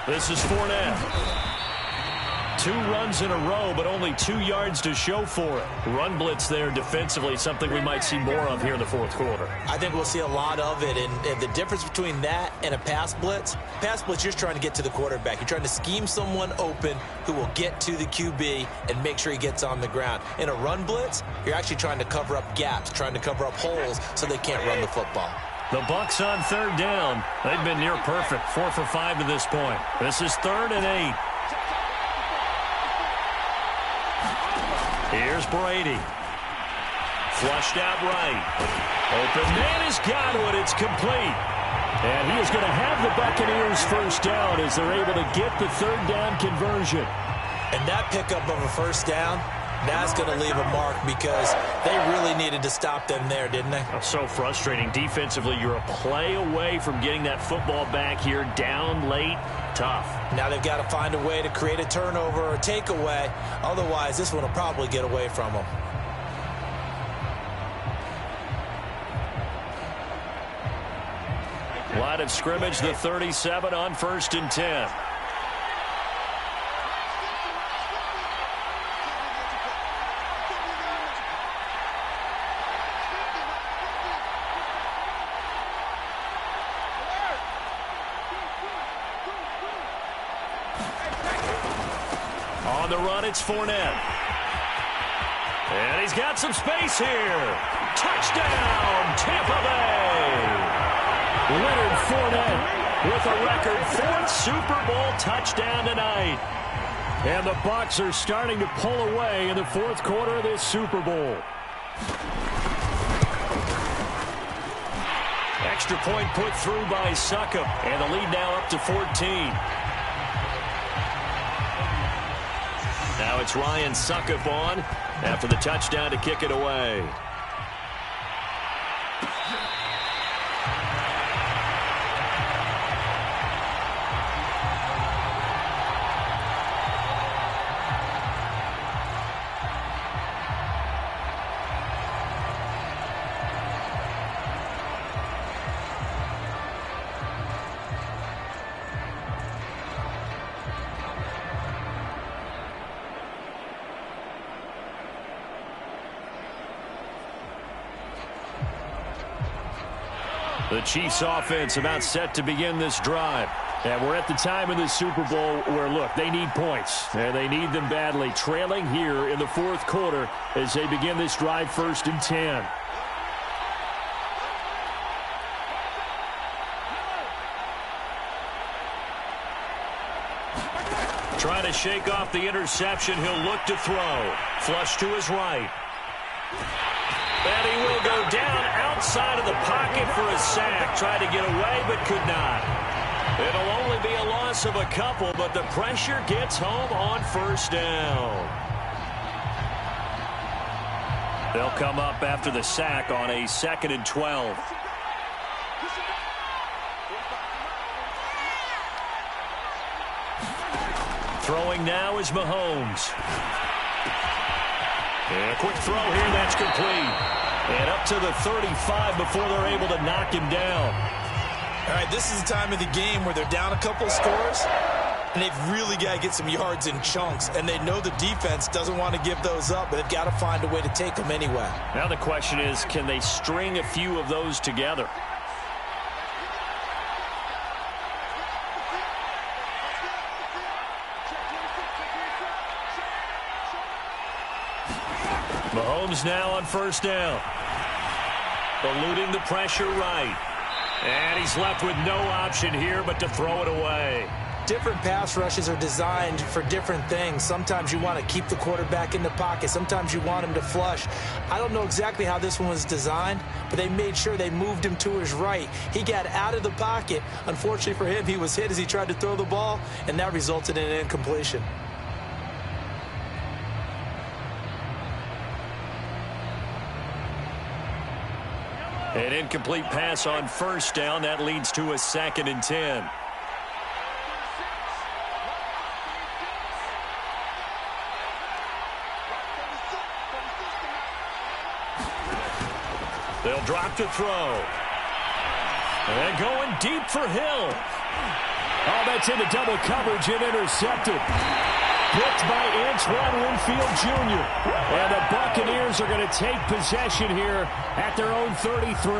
B: This is Fournette. 2 runs in a row, but only 2 yards to show for it. Run blitz there defensively, something we might see more of here in the 4th quarter.
D: I think we'll see a lot of it, and the difference between that and a pass blitz, you're just trying to get to the quarterback. You're trying to scheme someone open who will get to the QB and make sure he gets on the ground. In a run blitz, you're actually trying to cover up gaps, trying to cover up holes so they can't run the football.
B: The Bucs on 3rd down. They've been near perfect, 4 for 5 to this point. This is 3rd and 8. Here's Brady. Flushed out right. Open man has got to it. It's complete. And he is going to have the Buccaneers first down as they're able to get the 3rd down conversion.
D: And that pickup of a first down, That's going to leave a mark because they really needed to stop them there, didn't they?
B: So frustrating. Defensively, you're a play away from getting that football back here, down late. Tough.
D: Now they've got to find a way to create a turnover or a takeaway. Otherwise, this one will probably get away from them.
B: Line of scrimmage, the 37 on 1st and 10. On the run, it's Fournette. And he's got some space here. Touchdown, Tampa Bay. Leonard Fournette with a record 4th Super Bowl touchdown tonight. And the Bucs are starting to pull away in the 4th quarter of this Super Bowl. Extra point put through by Succop. And the lead now up to 14. Now it's Ryan Succop on after the touchdown to kick it away. The Chiefs offense about set to begin this drive. And we're at the time in the Super Bowl where, look, they need points. And they need them badly. Trailing here in the 4th quarter as they begin this drive 1st and 10. Trying to shake off the interception. He'll look to throw. Flush to his right. And he will go down outside of the pocket for a sack. Tried to get away, but could not. It'll only be a loss of a couple, but the pressure gets home on 1st down. They'll come up after the sack on a 2nd and 12. Throwing now is Mahomes. And a quick throw here, that's complete. And up to the 35 before they're able to knock him down.
D: All right, this is the time of the game where they're down a couple of scores, and they've really got to get some yards in chunks. And they know the defense doesn't want to give those up, but they've got to find a way to take them anyway.
B: Now the question is, can they string a few of those together? Mahomes now on 1st down. Eluding the pressure right. And he's left with no option here but to throw it away.
D: Different pass rushes are designed for different things. Sometimes you want to keep the quarterback in the pocket. Sometimes you want him to flush. I don't know exactly how this one was designed, but they made sure they moved him to his right. He got out of the pocket. Unfortunately for him, he was hit as he tried to throw the ball, and that resulted in an incompletion.
B: An incomplete pass on 1st down. That leads to a 2nd and 10. They'll drop to throw. And going deep for Hill. Oh, that's into double coverage and intercepted. Picked by Antoine Winfield Jr. And the Buccaneers are going to take possession here at their own 33.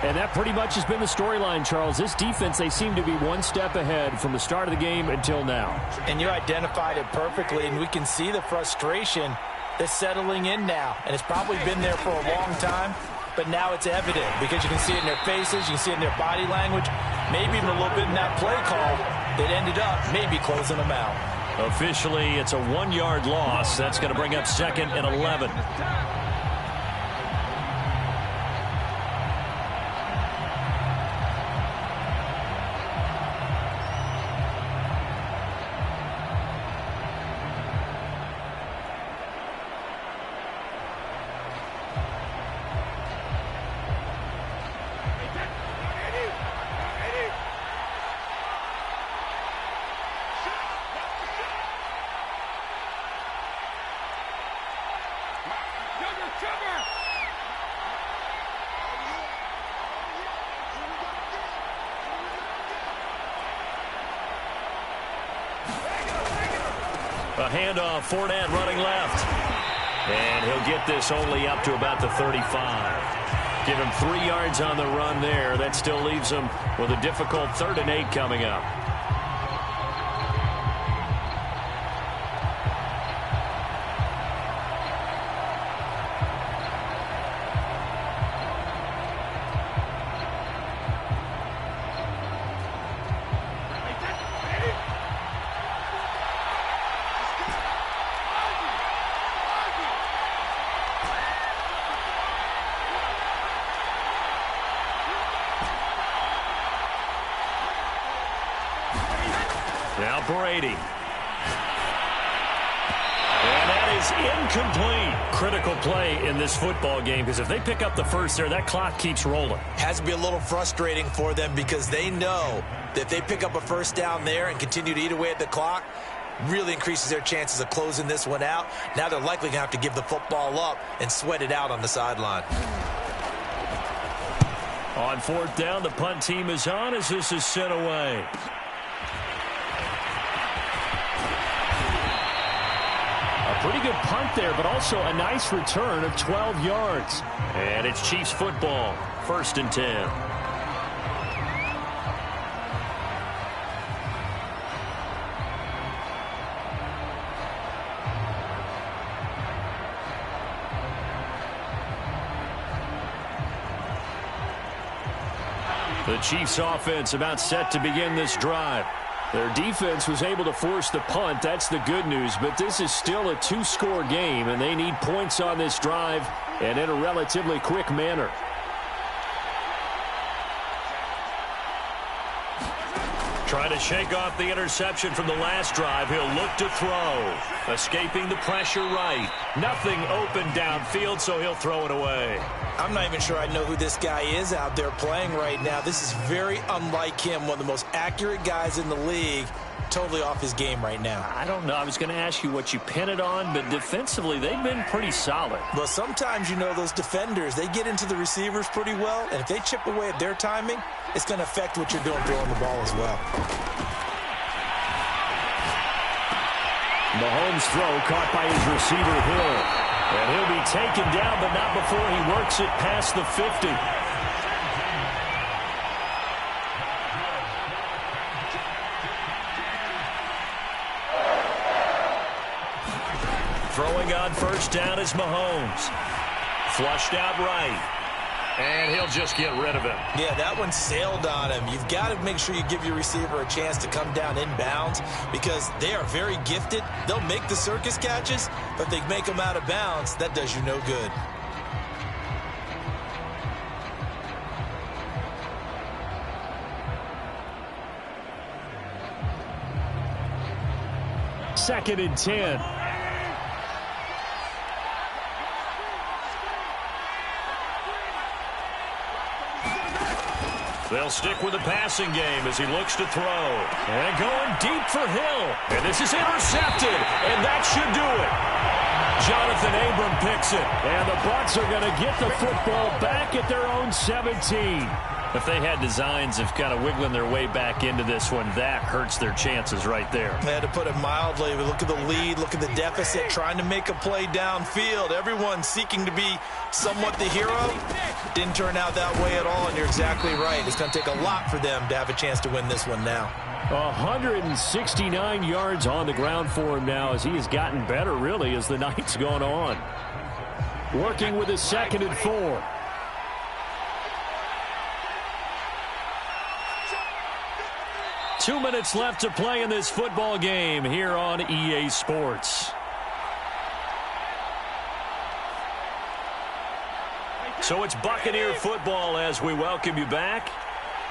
C: And that pretty much has been the storyline, Charles. This defense, they seem to be one step ahead from the start of the game until now.
D: And you identified it perfectly, and we can see the frustration that's settling in now. And it's probably been there for a long time, but now it's evident because you can see it in their faces, you can see it in their body language, maybe even a little bit in that play call that ended up maybe closing them out.
B: Officially, it's a 1-yard loss. That's going to bring up 2nd and 11. A handoff, Fournette running left. And he'll get this only up to about the 35. Give him 3 yards on the run there. That still leaves him with a difficult 3rd and 8 coming up. Now Brady. And that is incomplete. Critical play in this football game, because if they pick up the first there, that clock keeps rolling.
D: Has to be a little frustrating for them because they know that if they pick up a first down there and continue to eat away at the clock, really increases their chances of closing this one out. Now they're likely going to have to give the football up and sweat it out on the sideline.
B: On 4th down, the punt team is on as this is sent away. Pretty good punt there, but also a nice return of 12 yards. And it's Chiefs football, 1st and 10. The Chiefs offense about set to begin this drive. Their defense was able to force the punt. That's the good news. But this is still a 2-score game, and they need points on this drive and in a relatively quick manner. Trying to shake off the interception from the last drive. He'll look to throw. Escaping the pressure right. Nothing open downfield, so he'll throw it away.
D: I'm not even sure I know who this guy is out there playing right now. This is very unlike him, one of the most accurate guys in the league. Totally off his game right now.
B: I don't know. I was going to ask you what you pin it on, but defensively, they've been pretty solid.
D: Well, sometimes, you know, those defenders, they get into the receivers pretty well, and if they chip away at their timing, it's going to affect what you're doing throwing the ball as well.
B: Mahomes' throw caught by his receiver, Hill. And he'll be taken down, but not before he works it past the 50. Throwing on 1st down is Mahomes. Flushed out right. And he'll just get rid of it.
D: Yeah, that one sailed on him. You've got to make sure you give your receiver a chance to come down inbounds because they are very gifted. They'll make the circus catches, but they make them out of bounds. That does you no good.
B: Second and 10. They'll stick with the passing game as he looks to throw. And going deep for Hill. And this is intercepted. And that should do it. Jonathan Abram picks it. And the Bucs are going to get the football back at their own 17. If they had designs of kind of wiggling their way back into this one, that hurts their chances right there.
D: I had to put it mildly. Look at the lead. Look at the deficit. Trying to make a play downfield. Everyone seeking to be somewhat the hero. Didn't turn out that way at all, and you're exactly right. It's going to take a lot for them to have a chance to win this one now.
B: 169 yards on the ground for him now as he has gotten better, really, as the night's gone on. Working with his 2nd and 4. Two minutes left to play in this football game here on EA Sports. So it's Buccaneer football as we welcome you back.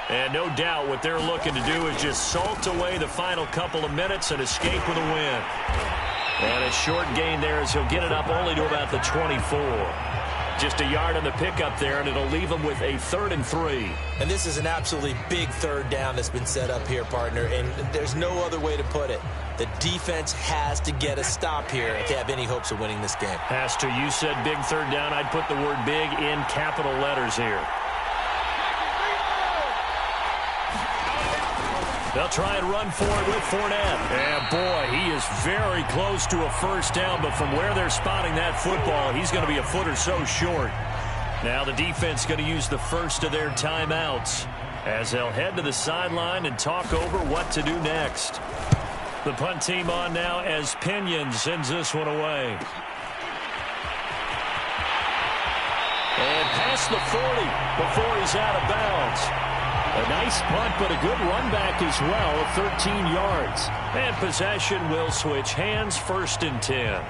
B: And no doubt what they're looking to do is just salt away the final couple of minutes and escape with a win. And a short gain there as he'll get it up only to about the 24. Just a yard on the pickup there, and it'll leave him with a 3rd and 3.
D: And this is an absolutely big 3rd down that's been set up here, partner, and there's no other way to put it. The defense has to get a stop here if they have any hopes of winning this game.
B: Has to. You said big 3rd down. I'd put the word big in capital letters here. They'll try and run for it with Fournette. And, boy, he is very close to a first down, but from where they're spotting that football, he's going to be a foot or so short. Now the defense going to use the first of their timeouts as they'll head to the sideline and talk over what to do next. The punt team on now as Pinion sends this one away. And past the 40 before he's out of bounds. A nice punt, but a good run back as well of 13 yards. And possession will switch hands, 1st and 10.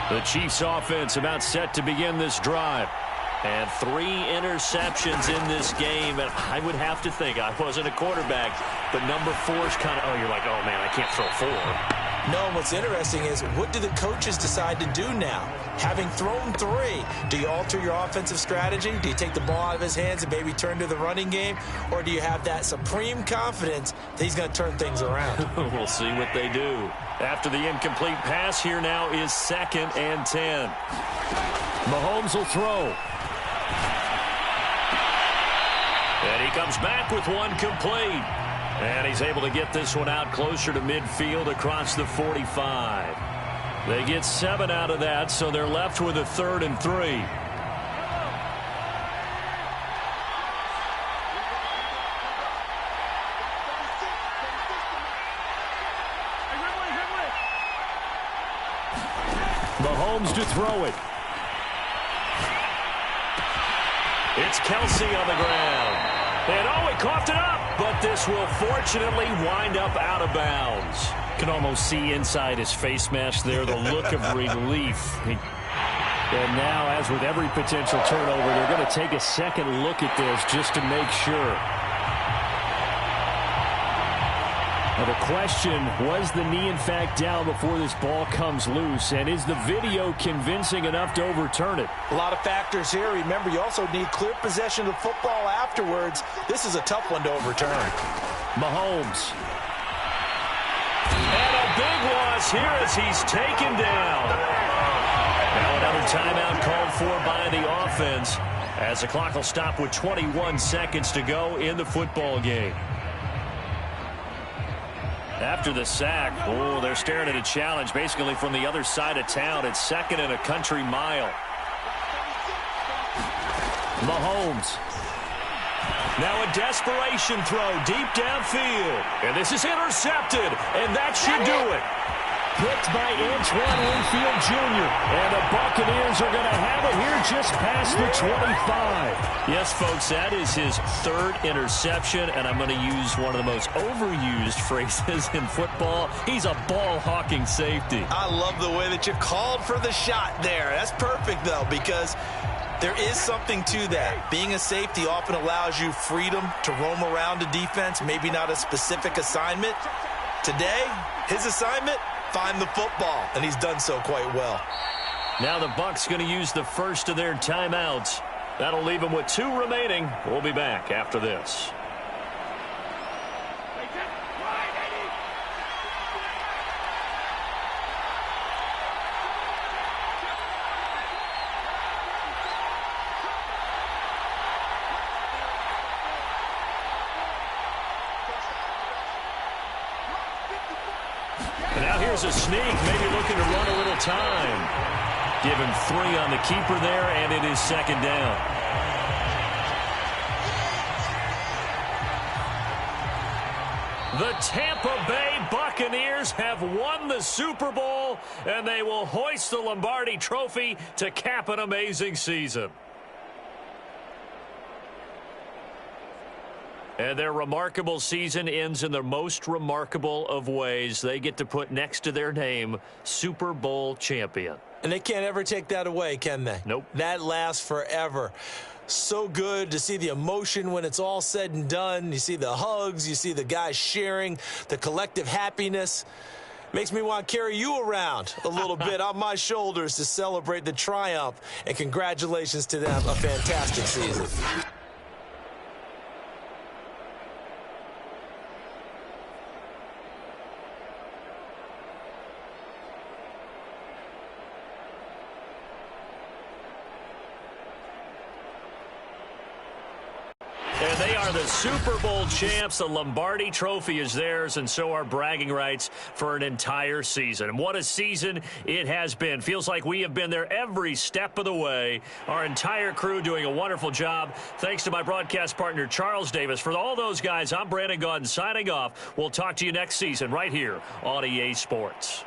B: The Chiefs offense about set to begin this drive. And 3 interceptions in this game. And I would have to think, I wasn't a quarterback, but number 4 is kind of, oh, you're like, oh, man, I can't throw 4.
D: No, what's interesting is what do the coaches decide to do now? Having thrown 3, do you alter your offensive strategy? Do you take the ball out of his hands and maybe turn to the running game? Or do you have that supreme confidence that he's going to turn things around?
B: We'll see what they do. After the incomplete pass, here now is 2nd and 10. Mahomes will throw. And he comes back with one complete. And he's able to get this one out closer to midfield across the 45. They get 7 out of that, so they're left with a 3rd and 3. Mahomes to throw it. It's Kelsey on the ground. And oh, he coughed it up, but this will fortunately wind up out of bounds. Can almost see inside his face mask there the look of relief. And now, as with every potential turnover, they're going to take a second look at this just to make sure. Now the question, was the knee in fact down before this ball comes loose? And is the video convincing enough to overturn it?
D: A lot of factors here. Remember, you also need clear possession of the football afterwards. This is a tough one to overturn.
B: Mahomes. And a big loss here as he's taken down. Now another timeout called for by the offense as the clock will stop with 21 seconds to go in the football game. After the sack, oh, they're staring at a challenge basically from the other side of town. It's 2nd and a country mile. Mahomes. Now a desperation throw deep downfield. And this is intercepted, and that should do it. Picked by Antoine Winfield Jr. And the Buccaneers are going to have it here just past the 25. Yes, folks, that is his 3rd interception, and I'm going to use one of the most overused phrases in football. He's a ball-hawking safety.
D: I love the way that you called for the shot there. That's perfect, though, because there is something to that. Being a safety often allows you freedom to roam around a defense, maybe not a specific assignment. Today, his assignment, find the football, and he's done so quite well.
B: Now the Bucs going to use the first of their timeouts. That'll leave them with 2 remaining. We'll be back after this. And now here's a sneak, maybe looking to run a little time. Give him 3 on the keeper there, and it is 2nd down. The Tampa Bay Buccaneers have won the Super Bowl, and they will hoist the Lombardi Trophy to cap an amazing season. And their remarkable season ends in the most remarkable of ways. They get to put next to their name, Super Bowl champion.
D: And they can't ever take that away, can they?
B: Nope.
D: That lasts forever. So good to see the emotion when it's all said and done. You see the hugs. You see the guys sharing, the collective happiness. Makes me want to carry you around a little bit on my shoulders to celebrate the triumph. And congratulations to them. A fantastic season.
B: And they are the Super Bowl champs. The Lombardi Trophy is theirs, and so are bragging rights for an entire season. And what a season it has been. Feels like we have been there every step of the way. Our entire crew doing a wonderful job. Thanks to my broadcast partner, Charles Davis. For all those guys, I'm Brandon Gaudin signing off. We'll talk to you next season right here on EA Sports.